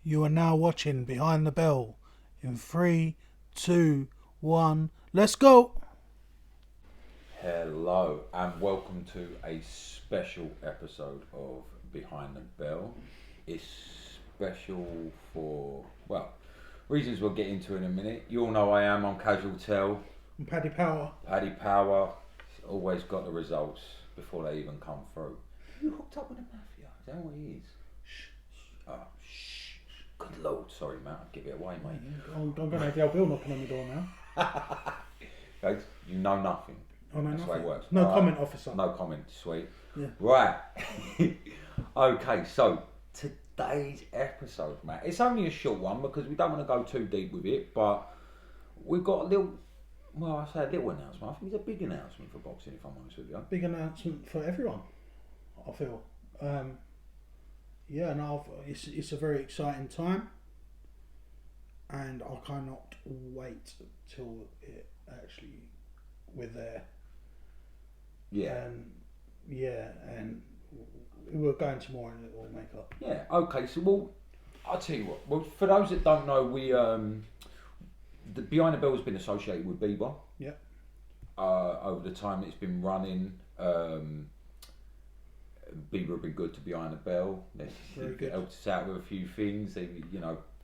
You are now watching Behind the Bell in 3, 2, 1. Let's go! Hello and welcome to a special episode of Behind the Bell. It's special for, reasons we'll get into in a minute. You all know I'm Casual Tell. I'm Paddy Power. Paddy Power, always got the results before they even come through. You hooked up with the mafia? Is that what he is? Shh. Oh, shh. Good Lord, sorry mate, I'll give it away mate. I'm going to have the old Bill knocking on the door now. Guys, you know nothing. I know That's nothing. the way it works. No comment, officer. No comment, sweet. Yeah. Right. Okay, so today's episode, Matt, it's only a short one because we don't want to go too deep with it, but we've got a little, I say a little announcement. I think it's a big announcement for boxing, if I'm honest with you. Big announcement for everyone, I feel. It's a very exciting time, and I cannot wait till we're there. Yeah. And we'll go into more and it will make up. Yeah, okay, so I'll tell you what. Well, for those that don't know, we the Behind the Bell has been associated with BIBA. Yeah. Over the time it's been running, BIBA have been good to Behind the Bell. They helped us out with a few things. They,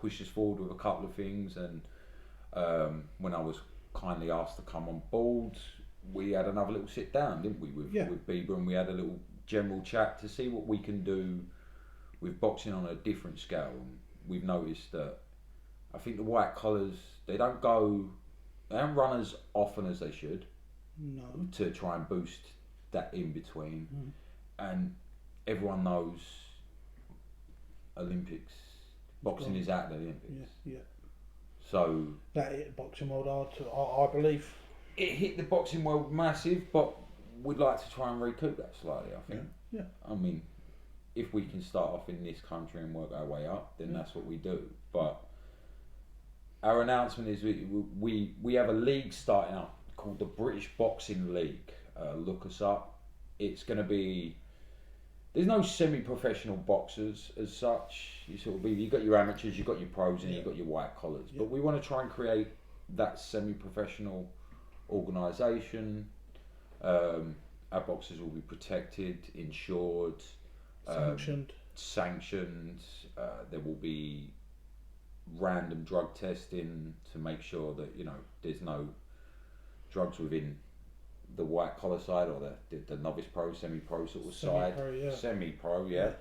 pushed us forward with a couple of things. And when I was kindly asked to come on board, we had another little sit down, didn't we, with BIBA, and we had a little general chat to see what we can do with boxing on a different scale. And we've noticed that I think the white collars, they don't run as often as they should. No. To try and boost that in between. And everyone knows Olympics, boxing is out of the Olympics. Yeah. So that hit the boxing world hard, I believe. It hit the boxing world massive, but we'd like to try and recoup that slightly, I think. Yeah. I mean, if we can start off in this country and work our way up, then that's what we do. But our announcement is we have a league starting up called the British Boxing League. Look us up. It's going to be... There's no semi-professional boxers as such. You've got your amateurs, you've got your pros, and you've got your white collars. But we want to try and create that semi-professional organisation. Our boxers will be protected, insured, sanctioned. There will be random drug testing to make sure that there's no drugs within the white collar side or the novice pro, semi-pro sort of side. Semi-pro, yeah.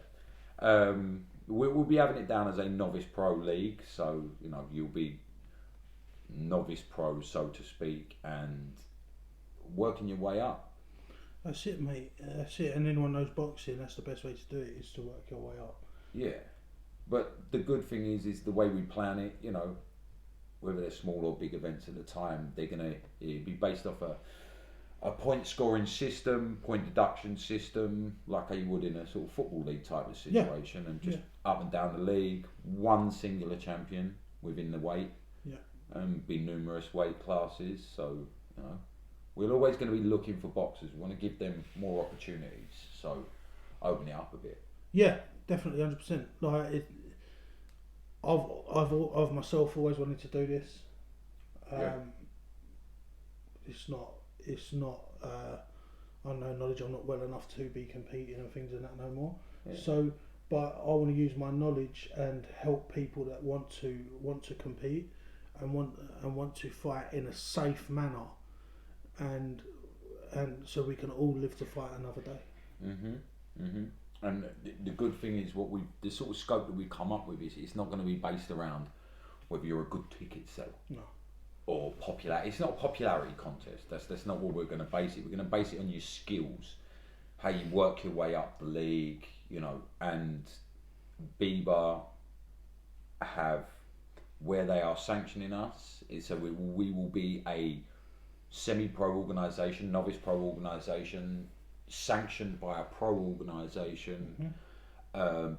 We'll be having it down as a novice pro league, so you'll be novice pro, so to speak, and working your way up. That's it, mate. That's it. And anyone knows boxing, that's the best way to do it, is to work your way up. Yeah, but the good thing is the way we plan it. Whether they're small or big events at the time, it'll be based off a point scoring system, point deduction system, like how you would in a sort of football league type of situation, and just up and down the league, one singular champion within the weight, and be numerous weight classes. So we're always going to be looking for boxers. We want to give them more opportunities, so open it up a bit. Yeah, definitely, 100%. Like I've myself always wanted to do this. It's not. I know knowledge. I'm not well enough to be competing and things and that no more. Yeah. So, but I want to use my knowledge and help people that want to compete and want to fight in a safe manner, and so we can all live to fight another day. And the good thing is the sort of scope that we come up with is it's not going to be based around whether you're a good ticket seller. No. Or popular. It's not a popularity contest. That's not what we're going to base it. We're going to base it on your skills, how you work your way up the league, and BIBA have where they are sanctioning us. So we will be a semi-pro organisation, novice pro organisation, sanctioned by a pro organisation.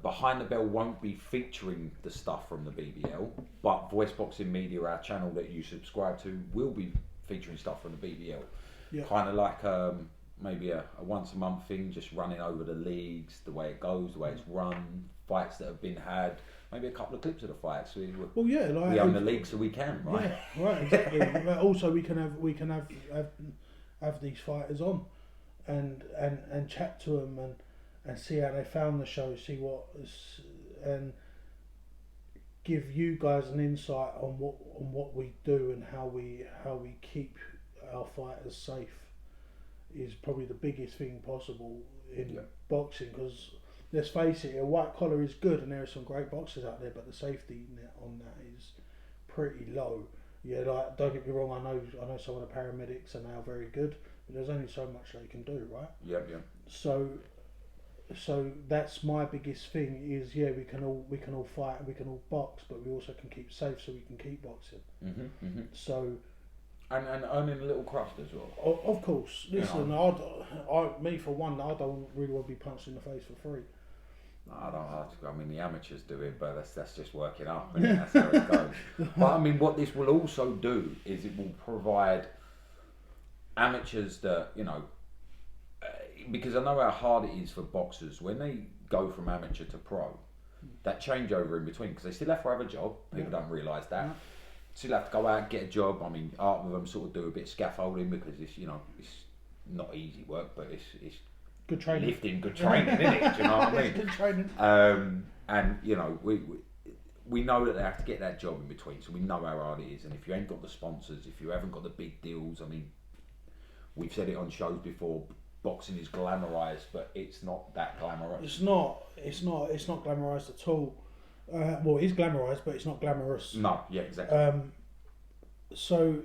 Behind the Bell won't be featuring the stuff from the BBL, but Voice Boxing Media, our channel that you subscribe to, will be featuring stuff from the BBL. Yeah. Kind of like maybe a once a month thing, just running over the leagues, the way it goes, the way it's run, fights that have been had, maybe a couple of clips of the fights. We own the league, so we can, right? Yeah, right, exactly. But also, we can have these fighters on, and chat to them and see how they found the show, and give you guys an insight on what we do and how we keep our fighters safe is probably the biggest thing possible in boxing, because let's face it, a white collar is good and there are some great boxers out there, but the safety net on that is pretty low. Yeah, like, don't get me wrong, I know some of the paramedics are now very good, but there's only so much they can do, right? Yeah. So that's my biggest thing is, we can all fight, we can all box, but we also can keep safe so we can keep boxing. So and earning a little crust as well. Of course. Listen, me for one, I don't really want to be punched in the face for free. No, I don't. I mean, the amateurs do it, but that's just working up. I mean, that's how it goes. But I mean, what this will also do is it will provide amateurs that, because I know how hard it is for boxers when they go from amateur to pro, that changeover in between, because they still have to have a job. People don't realise that. Still have to go out and get a job. I mean, art of them sort of do a bit of scaffolding because it's it's not easy work, but it's good training. Lifting, good training, isn't it? Do you know what I mean? Good training. And we know that they have to get that job in between, so we know how hard it is. And if you ain't got the sponsors, if you haven't got the big deals, I mean, we've said it on shows before. Boxing is glamorised, but it's not that glamorous. It's not glamorised at all. Well, it is glamorised, but it's not glamorous. No, yeah, exactly. So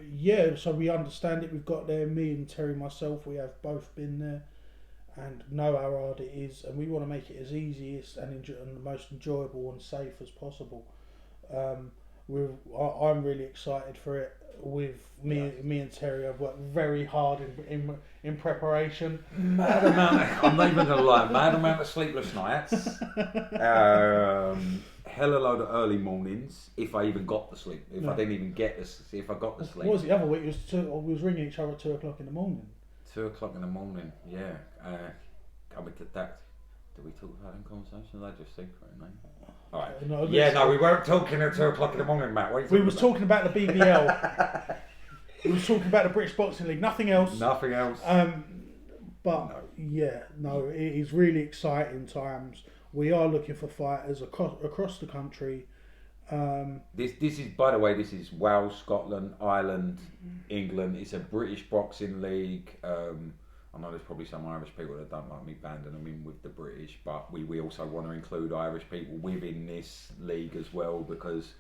we understand it. We've got there, me and Terry, myself, we have both been there and know how hard it is, and we want to make it as easy and the most enjoyable and safe as possible. I'm really excited for it. With me and Terry, I've worked very hard in preparation. Mad amount. I'm not even gonna lie. Mad amount of sleepless nights. Hell a load of early mornings. If I even got the sleep. I didn't even get this. If I got the sleep. What was the other week? We was ringing each other at 2:00 in the morning. 2:00 in the morning. Yeah. Coming to that. Did we talk about in conversations? I just secret, mate. Alright. No, we weren't talking at 2:00 in the morning, Matt. What are you we was talking about the BBL. We was talking about the British Boxing League. Nothing else. It is really exciting times. We are looking for fighters across the country. This is, by the way, this is Wales, Scotland, Ireland, England. It's a British Boxing League. I know there's probably some Irish people that don't like me banding them in with the British, but we also want to include Irish people within this league as well, because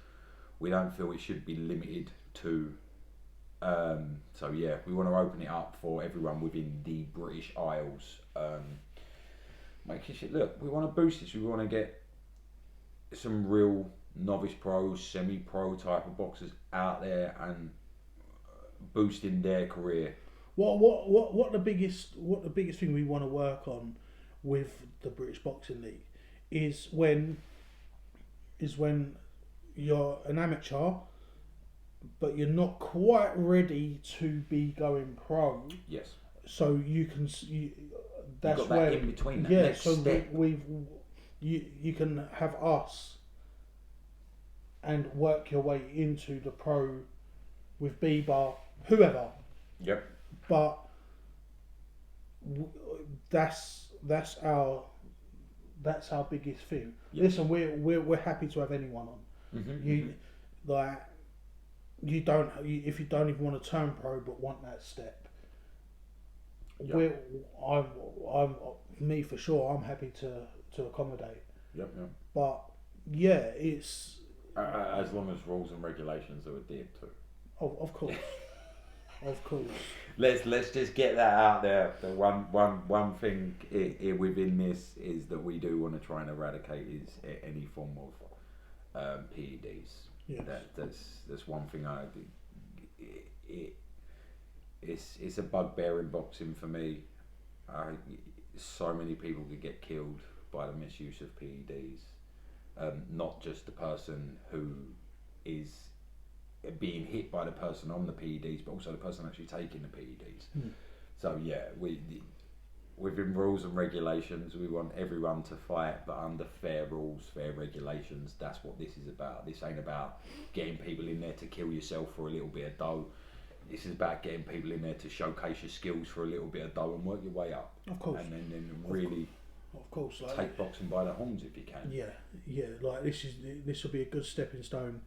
we don't feel it should be limited to. We want to open it up for everyone within the British Isles. Making shit. Look, we want to boost this. We want to get some real novice pros, semi-pro type of boxers out there and boosting their career. What the biggest thing we want to work on with the British Boxing League is when you're an amateur, but you're not quite ready to be going pro. Yes. So you can that's got that where in between. That next step. You can have us and work your way into the pro with BIBA, whoever. Yep. But that's our biggest thing. Yep. Listen, we're happy to have anyone on. If you don't even want to turn pro but want that step. Yep. I'm me for sure. I'm happy to accommodate. Yep. But it's as long as rules and regulations are adhered to. Of course. Of course. Let's just get that out there. The one thing within this is that we do want to try and eradicate is any form of PEDs. Yes. That's one thing it's a bugbear in boxing for me. So many people could get killed by the misuse of PEDs. Not just the person who is being hit by the person on the PEDs, but also the person actually taking the PEDs. So within rules and regulations. We want everyone to fight, but under fair rules, fair regulations. That's what this is about. This ain't about getting people in there to kill yourself for a little bit of dough. This is about getting people in there to showcase your skills for a little bit of dough and work your way up. Of course. And then really, of course, like, take boxing by the horns if you can. Yeah. Like this will be a good stepping stone.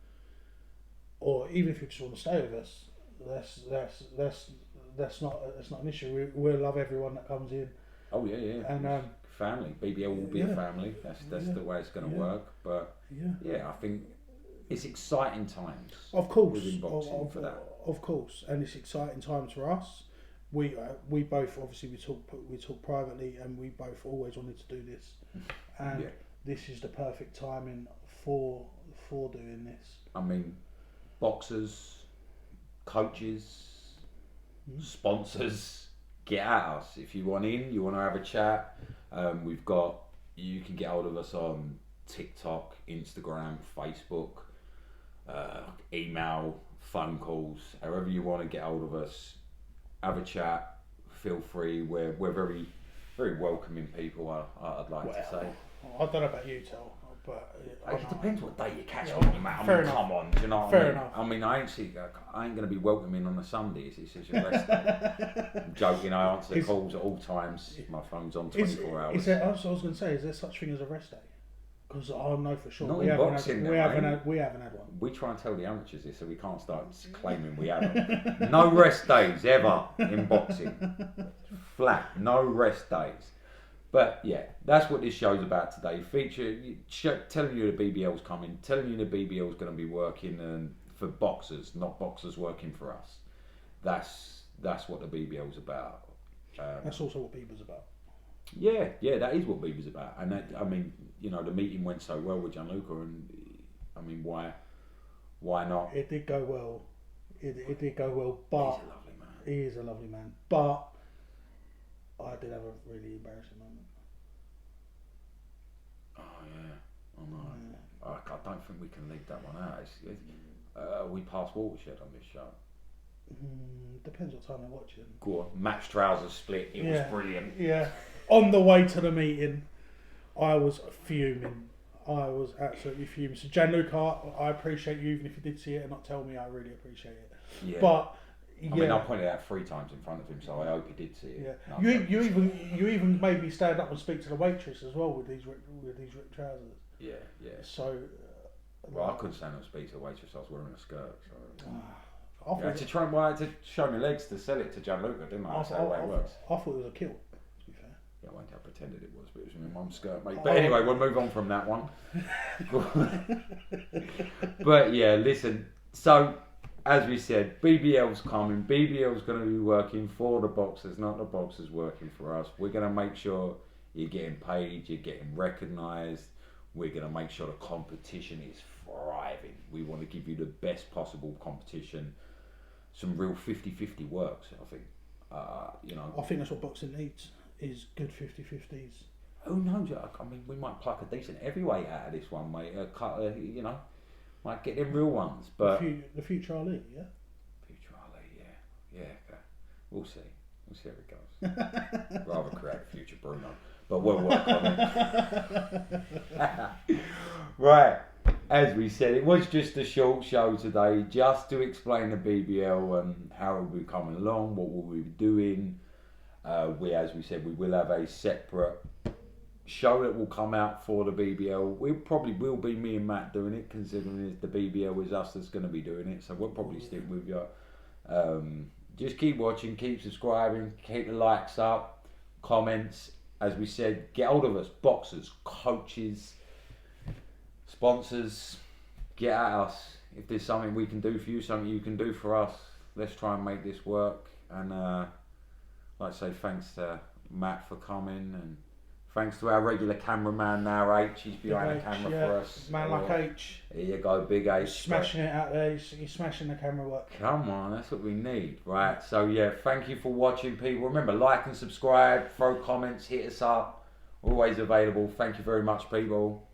Or even if you just want to stay with us, that's not an issue. We'll love everyone that comes in. Oh yeah. And family. BBL will be a family. That's the way it's going to work. But I think it's exciting times. Of course, within boxing for that. Of course, and it's exciting times for us. We both obviously we talk privately, and we both always wanted to do this, and this is the perfect timing for doing this. I mean, boxers, coaches, sponsors, get at us if you want in. You want to have a chat. You can get hold of us on TikTok, Instagram, Facebook, email, phone calls, however you want to get hold of us. Have a chat. Feel free. We're very, very welcoming people. I'd like to say. I don't know about you, Tel, but it depends what day you catch me, mate. I mean, come on, do you know what I mean? Fair enough. I mean, I ain't going to be welcoming on a Sunday. It's just your rest day. I'm joking. I answer calls at all times. My phone's on 24 hours. I was going to say, is there such thing as a rest day? Because I know for sure Not we in haven't boxing, we haven't had one. We try and tell the amateurs this, so we can't start claiming we haven't. No rest days ever in boxing. Flat, no rest days. But yeah, that's what this show's about today. Telling you the BBL's coming, telling you the BBL's going to be working for boxers, not boxers working for us. That's what the BBL's about. That's also what BIBA's about. Yeah, that is what BIBA's about. And that, I mean, the meeting went so well with Gianluca, and I mean, why not? It did go well. It did go well, but he's a lovely man. He is a lovely man, but I did have a really embarrassing moment. Oh yeah, I know. Yeah. I don't think we can leave that one out. We passed watershed on this show. Depends what time they're watching. Go on. Match trousers split. It was brilliant. Yeah. On the way to the meeting, I was fuming. I was absolutely fuming. So Gianluca, I appreciate you, even if you did see it and not tell me. I really appreciate it. Yeah. But I mean, I pointed out 3 times in front of him, so I hope he did see it. Yeah. No, you even made me stand up and speak to the waitress as well with these ripped trousers. Yeah. So. Well, I couldn't stand up and speak to the waitress. I was wearing a skirt. So. I had to show my legs to sell it to Gianluca, didn't I? That's how it works. I thought it was a kilt, to be fair. Yeah, I won't have pretended it was, but it was my mum's skirt, mate. But anyway, we'll move on from that one. But yeah, listen. So, as we said, BBL's coming. BBL's going to be working for the boxers, not the boxers working for us. We're going to make sure you're getting paid, you're getting recognised. We're going to make sure the competition is thriving. We want to give you the best possible competition. Some real 50-50 works, I think. I think that's what boxing needs, is good 50-50s. Who knows? I mean, we might pluck a decent heavyweight out of this one, mate. Might get them real ones. But the future Ali, yeah? Future Ali, yeah. We'll see. We'll see how it goes. Rather create future Bruno. But we'll work on it. Right. As we said, it was just a short show today, just to explain the BBL and how it will be coming along, what we'll be doing. As we said, we will have a separate show that will come out for the BBL. We probably will be me and Matt doing it, considering the BBL is us that's going to be doing it. So we'll probably stick with you. Just keep watching, keep subscribing, keep the likes up, comments. As we said, get hold of us, boxers, coaches, sponsors, get at us. If there's something we can do for you, something you can do for us, let's try and make this work. And like I say, thanks to Matt for coming, and thanks to our regular cameraman now, H. He's behind the camera for us. Man like H. Here you go, big H. He's smashing it out there. He's smashing the camera work. Come on, that's what we need, right? So yeah, thank you for watching, people. Remember, like and subscribe, throw comments, hit us up. Always available. Thank you very much, people.